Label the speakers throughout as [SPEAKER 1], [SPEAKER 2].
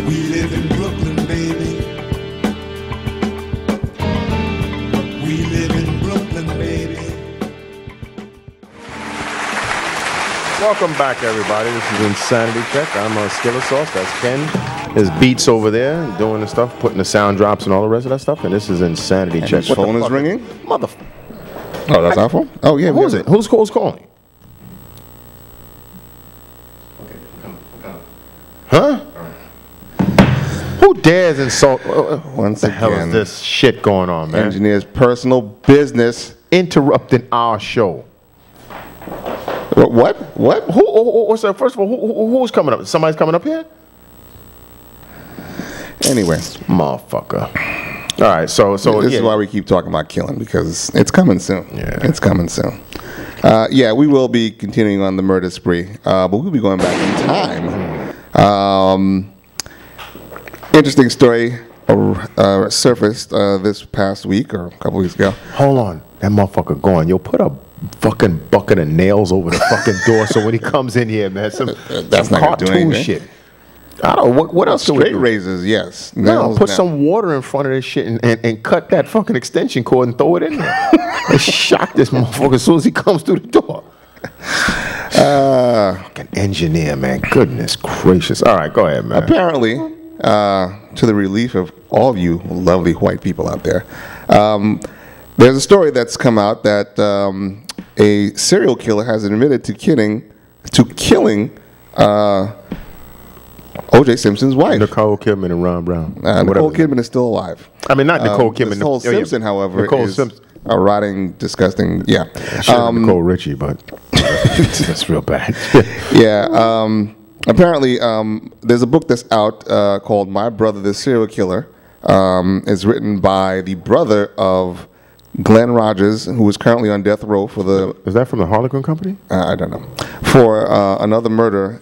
[SPEAKER 1] We live in Brooklyn, baby. We live in Brooklyn, baby.
[SPEAKER 2] Welcome back, everybody. This is Insanity Check. I'm Skillet Sauce. That's Ken. His beats over there, doing the stuff, putting the sound drops and all the rest of that stuff. And this is Insanity Check.
[SPEAKER 3] His phone is ringing?
[SPEAKER 2] Motherfucker.
[SPEAKER 3] Oh, that's our phone? Oh, yeah.
[SPEAKER 2] Who is it? Who's calling? Huh? Who dares insult?
[SPEAKER 3] Once
[SPEAKER 2] the hell
[SPEAKER 3] again,
[SPEAKER 2] is this shit going on, man?
[SPEAKER 3] Engineer's personal business.
[SPEAKER 2] Interrupting our show.
[SPEAKER 3] What?
[SPEAKER 2] What's that? First of all, who's coming up? Somebody's coming up here?
[SPEAKER 3] Anyway.
[SPEAKER 2] Motherfucker. All right, so
[SPEAKER 3] this is why we keep talking about killing, because it's coming soon.
[SPEAKER 2] Yeah.
[SPEAKER 3] It's coming soon. Yeah, we will be continuing on the murder spree, but we'll be going back in time. Interesting story surfaced this past week or a couple weeks ago.
[SPEAKER 2] Hold on. That motherfucker going. Yo, put a fucking bucket of nails over the fucking door so when he comes in here, man, some
[SPEAKER 3] That's not gonna do
[SPEAKER 2] cartoon
[SPEAKER 3] anything.
[SPEAKER 2] shit. I don't know. What else do we
[SPEAKER 3] Straight
[SPEAKER 2] do?
[SPEAKER 3] razors, yes.
[SPEAKER 2] No,
[SPEAKER 3] Nails,
[SPEAKER 2] put
[SPEAKER 3] no.
[SPEAKER 2] some water in front of this shit and cut that fucking extension cord and throw it in there. And shock this motherfucker as soon as he comes through the door. Fucking engineer, man. Goodness gracious. All right, go ahead, man.
[SPEAKER 3] Apparently, to the relief of all of you lovely white people out there, there's a story that's come out that a serial killer has admitted to killing O.J. Simpson's wife.
[SPEAKER 2] Nicole Kidman and Ron Brown.
[SPEAKER 3] Nicole Kidman is still alive.
[SPEAKER 2] I mean, not Nicole Kidman.
[SPEAKER 3] Nicole Simpson, however,
[SPEAKER 2] Nicole
[SPEAKER 3] is
[SPEAKER 2] Simpson.
[SPEAKER 3] a rotting, disgusting. Yeah,
[SPEAKER 2] Nicole Richie, but that's real bad.
[SPEAKER 3] yeah. Apparently, there's a book that's out called "My Brother, the Serial Killer." It's written by the brother of Glenn Rogers, who is currently on death row for the...
[SPEAKER 2] Is that from the Harlequin Company?
[SPEAKER 3] I don't know. For another murder,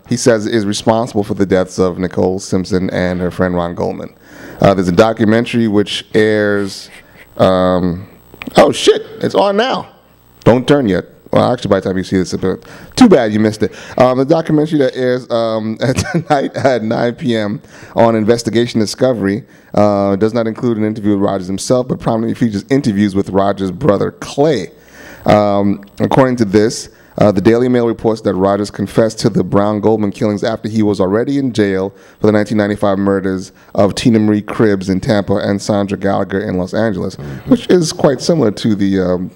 [SPEAKER 3] he says is responsible for the deaths of Nicole Simpson and her friend Ron Goldman. There's a documentary which airs... oh, shit. It's on now. Don't turn yet. Well, actually, by the time you see this, too bad you missed it. The documentary that airs tonight at 9 p.m. on Investigation Discovery does not include an interview with Rogers himself, but prominently features interviews with Rogers' brother, Clay. According to this, the Daily Mail reports that Rogers confessed to the Brown Goldman killings after he was already in jail for the 1995 murders of Tina Marie Cribbs in Tampa and Sandra Gallagher in Los Angeles, which is quite similar to the...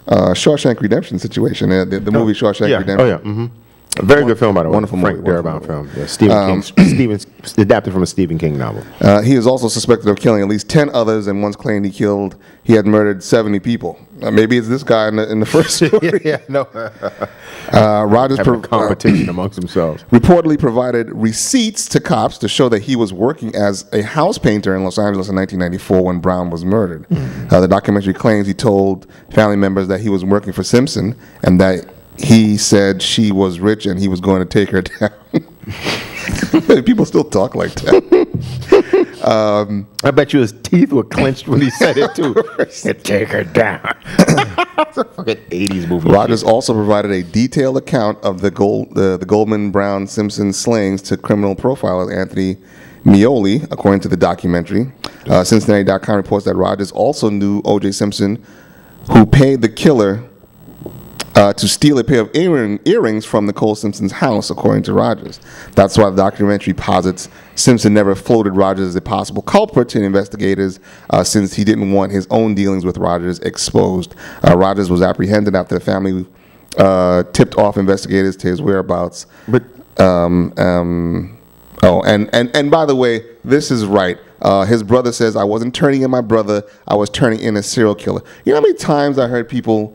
[SPEAKER 3] Shawshank Redemption situation, the movie Shawshank Redemption.
[SPEAKER 2] Oh, yeah. Mm-hmm. A very good film, by the way.
[SPEAKER 3] Wonderful
[SPEAKER 2] Frank
[SPEAKER 3] movie.
[SPEAKER 2] Darabont film. Yeah, Stevens, adapted from a Stephen King novel.
[SPEAKER 3] He is also suspected of killing at least 10 others, and once claimed he had murdered 70 people. Maybe it's this guy in the first story.
[SPEAKER 2] Yeah, no.
[SPEAKER 3] Rogers
[SPEAKER 2] Having competition amongst themselves.
[SPEAKER 3] reportedly provided receipts to cops to show that he was working as a house painter in Los Angeles in 1994 when Brown was murdered. The documentary claims he told family members that he was working for Simpson and that he said she was rich and he was going to take her down. People still talk like that.
[SPEAKER 2] I bet you his teeth were clenched when he said it, too. Take her down. It's a fucking 80s movie.
[SPEAKER 3] Rogers also provided a detailed account of the Goldman, Brown, Simpson slayings to criminal profiler Anthony Mioli, according to the documentary. Cincinnati.com reports that Rogers also knew O.J. Simpson, who paid the killer to steal a pair of earrings from Nicole Simpson's house, according to Rogers. That's why the documentary posits Simpson never floated Rogers as a possible culprit to investigators, since he didn't want his own dealings with Rogers exposed. Rogers was apprehended after the family tipped off investigators to his whereabouts. But and by the way, this is right. His brother says, "I wasn't turning in my brother. I was turning in a serial killer." You know how many times I heard people,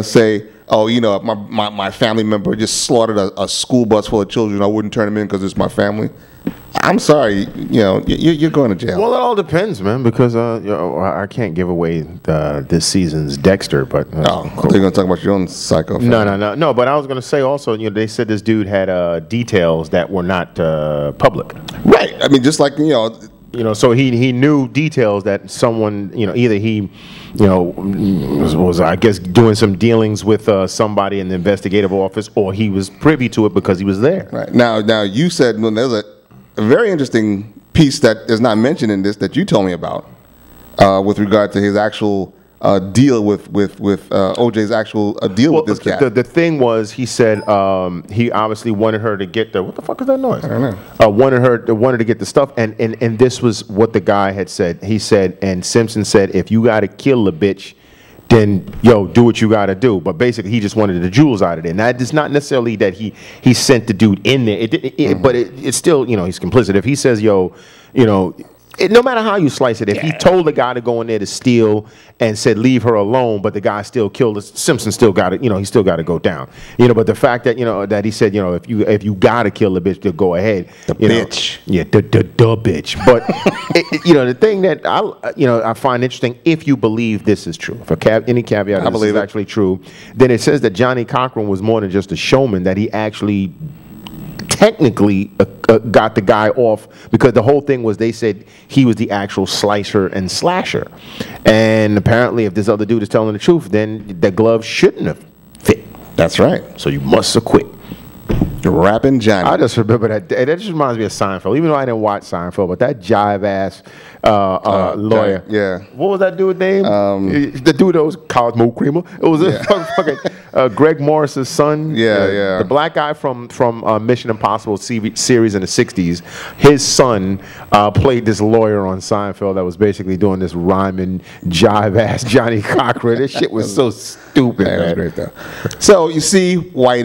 [SPEAKER 3] say, "Oh, my family member just slaughtered a school bus full of children. I wouldn't turn them in because it's my family." I'm sorry, you're going to jail.
[SPEAKER 2] Well, it all depends, man, because I can't give away this season's Dexter, but
[SPEAKER 3] they're going to talk about your own psycho family.
[SPEAKER 2] No. But I was going to say also, they said this dude had details that were not public.
[SPEAKER 3] Right. I mean, just like
[SPEAKER 2] so he knew details that someone, either he, was I guess doing some dealings with somebody in the investigative office, or he was privy to it because he was there.
[SPEAKER 3] Right. Now you said when there's a very interesting piece that is not mentioned in this that you told me about with regard to his actual deal with OJ's actual deal with this cat.
[SPEAKER 2] The thing was, he said he obviously wanted her to get the, what the fuck is that noise?
[SPEAKER 3] I don't know.
[SPEAKER 2] Wanted to get the stuff, and this was what the guy had said. He said, and Simpson said, if you got to kill the bitch, then yo, do what you got to do. But basically, he just wanted the jewels out of there. Now, it's not necessarily that he sent the dude in there, but it's still, you know, he's complicit. If he says, yo, you know. No matter how you slice it, if he told the guy to go in there to steal and said leave her alone, but the guy still killed her, Simpson still got it. You know, he still got to go down. You know, but the fact that that he said, if you got to kill the bitch, to go ahead. The
[SPEAKER 3] bitch.
[SPEAKER 2] The bitch. But the thing that I find interesting, if you believe this is true, if any caveat this is actually true, then it says that Johnny Cochran was more than just a showman. That he actually technically got the guy off, because the whole thing was they said he was the actual slicer and slasher, and apparently if this other dude is telling the truth, then the glove shouldn't have fit.
[SPEAKER 3] That's right.
[SPEAKER 2] So you must have quit.
[SPEAKER 3] Rapping Johnny.
[SPEAKER 2] I just remember that just reminds me of Seinfeld, even though I didn't watch Seinfeld, but that jive ass lawyer.
[SPEAKER 3] Yeah.
[SPEAKER 2] What was that dude's name? The dude that was Cosmo Creamer. It was fucking Greg Morris's son.
[SPEAKER 3] Yeah.
[SPEAKER 2] The black guy from Mission Impossible series in the 60s. His son played this lawyer on Seinfeld that was basically doing this rhyming jive ass Johnny Cochran. This shit was so stupid, man.
[SPEAKER 3] That was great, though. So you see, white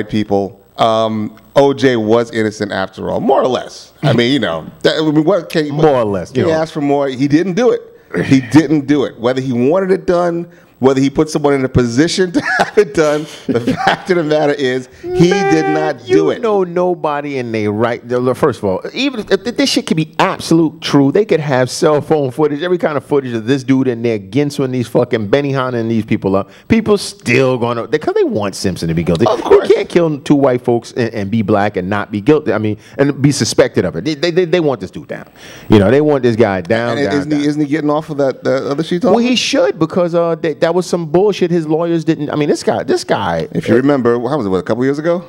[SPEAKER 3] people, OJ was innocent after all, more or less. I mean, what can you...
[SPEAKER 2] More or less.
[SPEAKER 3] He asked for more. He didn't do it. He didn't do it. Whether he wanted it done, whether he put someone in a position to have it done, the fact of the matter is he did not do it.
[SPEAKER 2] Nobody in their right... First of all, even if this shit could be absolute true, they could have cell phone footage, every kind of footage of this dude in there, Ginsu and these fucking Benihana and these people up. People still going to... Because they want Simpson to be guilty.
[SPEAKER 3] Of course.
[SPEAKER 2] You can't kill two white folks and be black and not be guilty. I mean, and be suspected of it. They want this dude down. They want this guy down,
[SPEAKER 3] Isn't he getting off of that other sheet?
[SPEAKER 2] Well, he should, because that was some bullshit. His lawyers didn't. I mean, this guy.
[SPEAKER 3] If you remember, how was it? What, a couple years ago?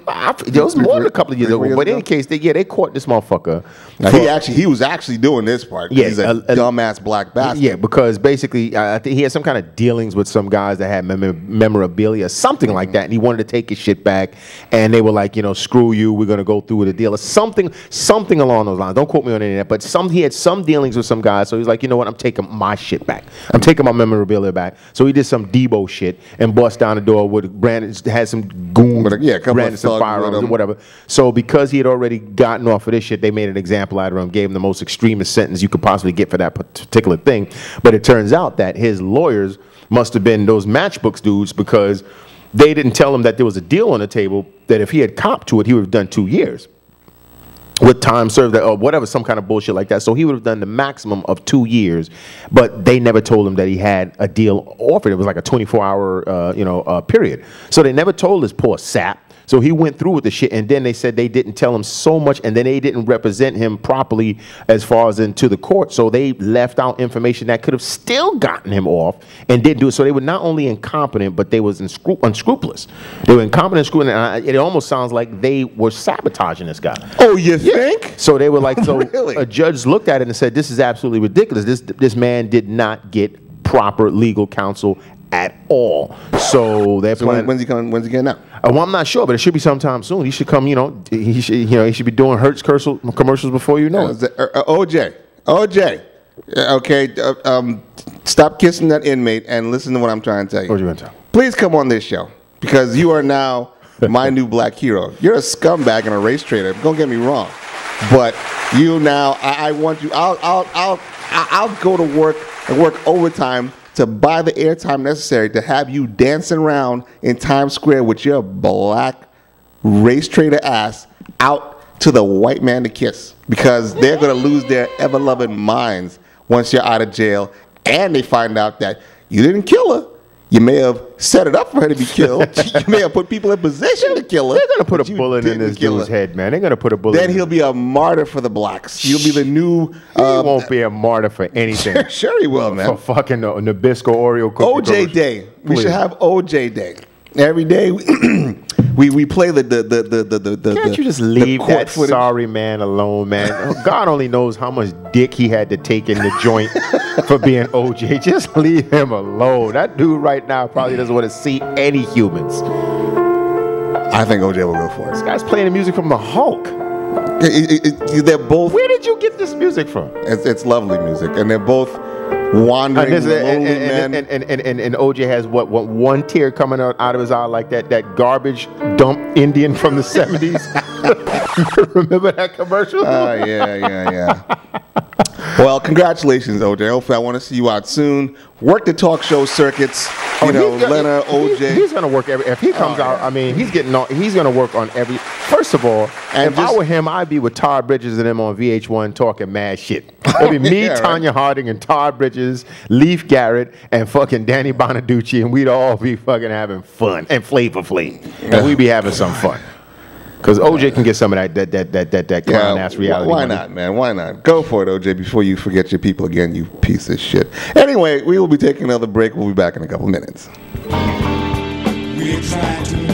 [SPEAKER 2] It was more than a couple of years ago. But in any case, they caught this motherfucker.
[SPEAKER 3] Now, he was actually doing this part.
[SPEAKER 2] Yeah,
[SPEAKER 3] he's a dumbass black bastard.
[SPEAKER 2] Yeah, because basically, I think he had some kind of dealings with some guys that had memorabilia, something like that, and he wanted to take his shit back, and they were like, screw you, we're gonna go through with the deal, or something along those lines. Don't quote me on any of that, but he had some dealings with some guys, so he's like, you know what, I'm taking my shit back. I'm taking my memorabilia back. So he did some Debo shit and bust down the door with Brandon, had some goons, Brandon some firearms or whatever. So because he had already gotten off of this shit, they made an example out of him, gave him the most extremist sentence you could possibly get for that particular thing. But it turns out that his lawyers must have been those matchbooks dudes, because they didn't tell him that there was a deal on the table that if he had copped to it, he would have done 2 years. With time served or whatever, some kind of bullshit like that. So he would have done the maximum of 2 years, but they never told him that he had a deal offered. It was like a 24-hour, period. So they never told this poor sap. So he went through with the shit, and then they said they didn't tell him so much, and then they didn't represent him properly as far as into the court. So they left out information that could have still gotten him off and didn't do it. So they were not only incompetent, but they was unscrupulous. They were incompetent and scrupulous, and it almost sounds like they were sabotaging this guy.
[SPEAKER 3] Oh, you think?
[SPEAKER 2] So they were like, so
[SPEAKER 3] Really?
[SPEAKER 2] A judge looked at it and said, this is absolutely ridiculous. This man did not get proper legal counsel at all. So they're planning.
[SPEAKER 3] When's he coming? When's he getting out?
[SPEAKER 2] Well, I'm not sure, but it should be sometime soon. He should come. He should be doing Hertz commercials before you know it.
[SPEAKER 3] OJ. Okay. Stop kissing that inmate and listen to what I'm trying to tell you.
[SPEAKER 2] What are you going to tell?
[SPEAKER 3] Please come on this show, because you are now my new black hero. You're a scumbag and a race trader. Don't get me wrong, but you now. I want you. I'll go to work and work overtime to buy the airtime necessary to have you dancing around in Times Square with your black race trader ass out to the white man to kiss, because they're going to lose their ever-loving minds once you're out of jail and they find out that you didn't kill her. You may have set it up for her to be killed. You may have put people in position to kill her.
[SPEAKER 2] They're going to put a bullet in this dude's head, man. They're going to put a bullet
[SPEAKER 3] Then he'll be a martyr for the blacks. He'll be the new...
[SPEAKER 2] He won't be a martyr for anything.
[SPEAKER 3] Sure he will, man.
[SPEAKER 2] For fucking Nabisco Oreo cookie.
[SPEAKER 3] OJ Day. We should have OJ Day. Every day We play the
[SPEAKER 2] Can't you just leave
[SPEAKER 3] court
[SPEAKER 2] that
[SPEAKER 3] footage.
[SPEAKER 2] sorry man alone, man? God only knows how much dick he had to take in the joint for being OJ. Just leave him alone. That dude right now probably doesn't want to see any humans.
[SPEAKER 3] I think OJ will go for
[SPEAKER 2] This
[SPEAKER 3] it.
[SPEAKER 2] guy's playing the music from the Hulk.
[SPEAKER 3] They're both.
[SPEAKER 2] Where did you get this music from?
[SPEAKER 3] It's lovely music, and they're both wandering lonely men.
[SPEAKER 2] And OJ has what one tear coming out of his eye like that garbage dump Indian from the 70s. Remember that commercial?
[SPEAKER 3] Yeah. Well, congratulations, OJ. Hopefully, I want to see you out soon. Work the talk show circuits. Leonard, OJ.
[SPEAKER 2] He's gonna work if he comes out. I mean, he's gonna work on every. First of all,
[SPEAKER 3] And
[SPEAKER 2] if I were him, I'd be with Todd Bridges and them on VH1 talking mad shit. It'd be me,
[SPEAKER 3] Yeah, right.
[SPEAKER 2] Tanya Harding, and Todd Bridges, Leif Garrett, and fucking Danny Bonaducci, and we'd all be fucking having fun, and Flavor Flav, and we'd be having some fun. Because OJ can get some of that clown ass reality.
[SPEAKER 3] Why
[SPEAKER 2] money.
[SPEAKER 3] not, man? Why not? Go for it, OJ, before you forget your people again, you piece of shit. Anyway, we will be taking another break. We'll be back in a couple minutes.
[SPEAKER 1] We're trying to